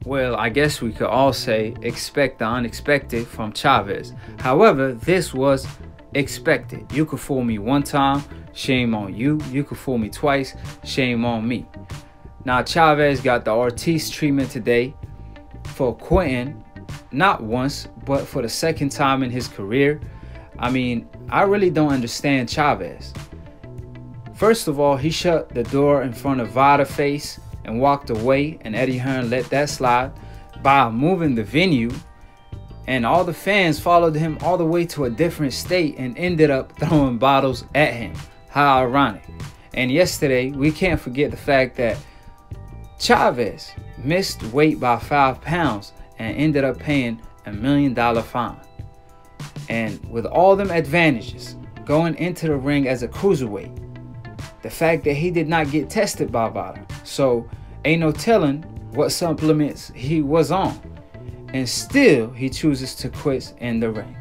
Well, I guess we could all say expect the unexpected from Chavez. However, this was expected. You could fool me one time, shame on you. You could fool me twice, shame on me. Now, Chavez got the Ortiz treatment today for quitting, not once, but for the second time in his career. I mean, I really don't understand Chavez. First of all, he shut the door in front of Vada's face and walked away, and Eddie Hearn let that slide by moving the venue, and all the fans followed him all the way to a different state and ended up throwing bottles at him. How ironic. And yesterday, we can't forget the fact that Chavez missed weight by 5 pounds and ended up paying $1 million fine. And with all them advantages going into the ring as a cruiserweight, the fact that he did not get tested by Vada, so ain't no telling what supplements he was on, and still he chooses to quit in the ring.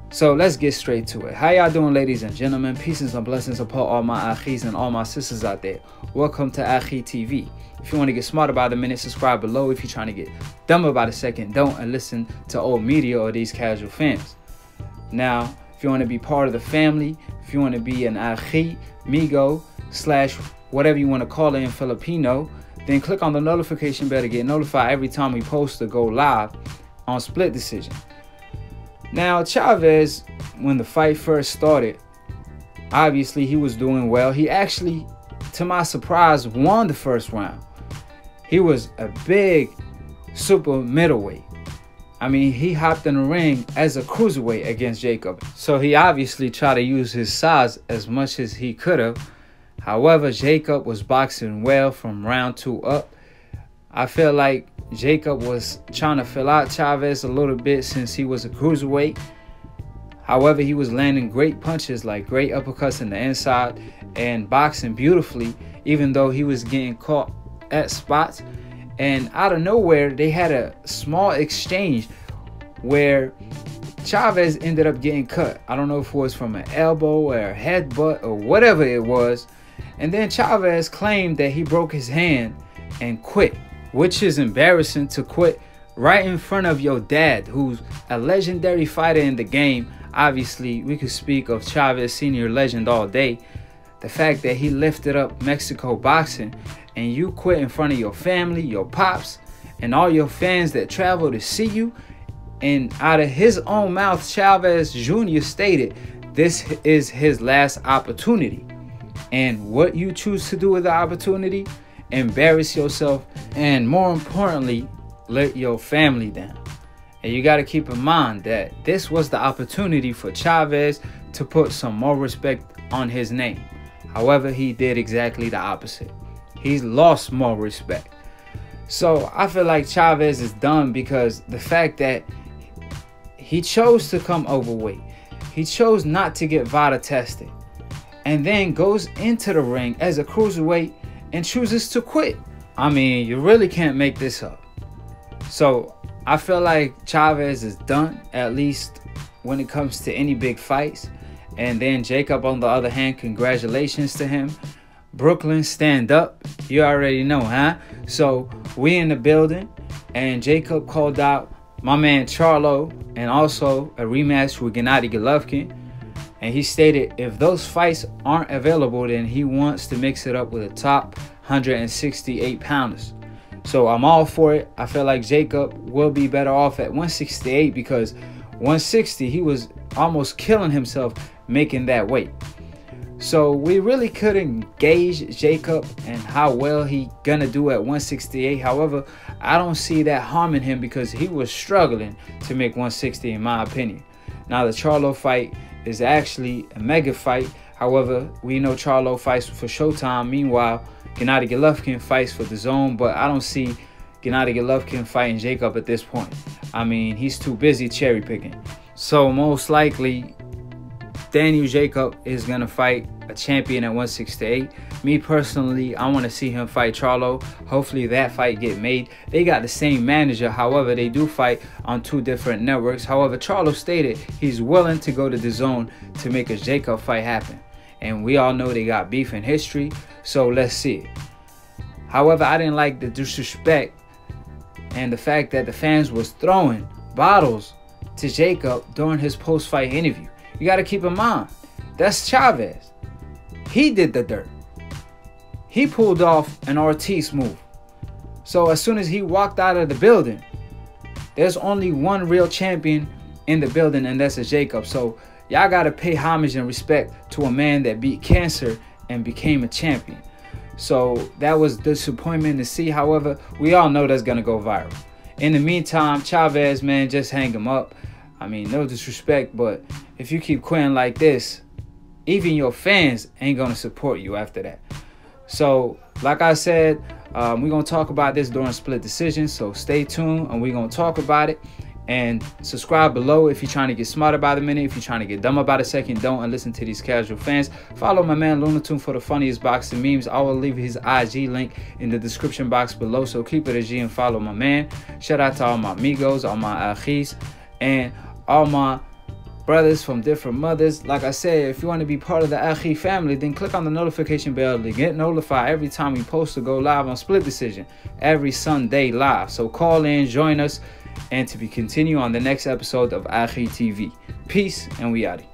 So let's get straight to it. How y'all doing, ladies and gentlemen? Peace and blessings upon all my Akhis and all my sisters out there. Welcome to Akhi TV. If you want to get smarter by the minute, subscribe below. If you're trying to get dumber by the second, don't, and listen to old media or these casual fans. Now, if you want to be part of the family, if you want to be an Akhi, Migo, / whatever you want to call it in Filipino, then click on the notification bell to get notified every time we post or go live on Split Decision. Now, Chavez, when the fight first started, obviously he was doing well. He actually, to my surprise, won the first round. He was a big super middleweight. I mean, he hopped in the ring as a cruiserweight against Jacob. So he obviously tried to use his size as much as he could have. However, Jacob was boxing well from round 2 up. I feel like Jacob was trying to fill out Chavez a little bit since he was a cruiserweight. However, he was landing great punches, like great uppercuts in the inside, and boxing beautifully, even though he was getting caught at spots. And out of nowhere, they had a small exchange where Chavez ended up getting cut. I don't know if it was from an elbow or a headbutt or whatever it was. And then Chavez claimed that he broke his hand and quit, which is embarrassing to quit right in front of your dad, who's a legendary fighter in the game. Obviously, we could speak of Chavez, senior legend, all day. The fact that he lifted up Mexico boxing, and you quit in front of your family, your pops, and all your fans that travel to see you. And out of his own mouth, Chavez Jr. stated this is his last opportunity. And what you choose to do with the opportunity, embarrass yourself, and more importantly, let your family down. And you got to keep in mind that this was the opportunity for Chavez to put some more respect on his name. However, he did exactly the opposite. He's lost more respect. So I feel like Chavez is done because the fact that he chose to come overweight, he chose not to get Vada tested, and then goes into the ring as a cruiserweight and chooses to quit. I mean, you really can't make this up. So I feel like Chavez is done, at least when it comes to any big fights. And then Jacob, on the other hand, congratulations to him. Brooklyn, stand up. You already know, huh? So we in the building, and Jacob called out my man Charlo, and also a rematch with Gennady Golovkin. And he stated if those fights aren't available, then he wants to mix it up with a top 168 pounders. So I'm all for it. I feel like Jacob will be better off at 168 because 160, he was almost killing himself making that weight. So we really couldn't gauge Jacob and how well he gonna do at 168. However, I don't see that harming him because he was struggling to make 160 in my opinion. Now the Charlo fight is actually a mega fight. However, we know Charlo fights for Showtime. Meanwhile, Gennady Golovkin fights for Dazn, but I don't see Gennady Golovkin fighting Jacob at this point. I mean, he's too busy cherry picking. So most likely, Daniel Jacob is going to fight a champion at 168. Me personally, I want to see him fight Charlo. Hopefully that fight get made. They got the same manager. However, they do fight on 2 different networks. However, Charlo stated he's willing to go to Dazn to make a Jacob fight happen. And we all know they got beef in history. So let's see it. However, I didn't like the disrespect and the fact that the fans was throwing bottles to Jacob during his post-fight interview. You got to keep in mind, that's Chavez. He did the dirt. He pulled off an Ortiz move. So as soon as he walked out of the building, there's only one real champion in the building, and that's a Jacob. So y'all got to pay homage and respect to a man that beat cancer and became a champion. So that was disappointment to see. However, we all know that's going to go viral. In the meantime, Chavez, man, just hang him up. I mean, no disrespect, but if you keep quitting like this, even your fans ain't going to support you after that. So, like I said, we're going to talk about this during Split Decision. So stay tuned and we're going to talk about it. And subscribe below if you're trying to get smarter by the minute. If you're trying to get dumber by the second, don't and listen to these casual fans. Follow my man Lunatune for the funniest boxing memes. I will leave his IG link in the description box below. So keep it a G and follow my man. Shout out to all my amigos, all my Akhis, and all my brothers from different mothers. Like I said, if you want to be part of the Akhi family, then click on the notification bell to get notified every time we post to go live on Split Decision every Sunday live. So call in, join us, and to be continue on the next episode of Akhi TV. Peace, and we out.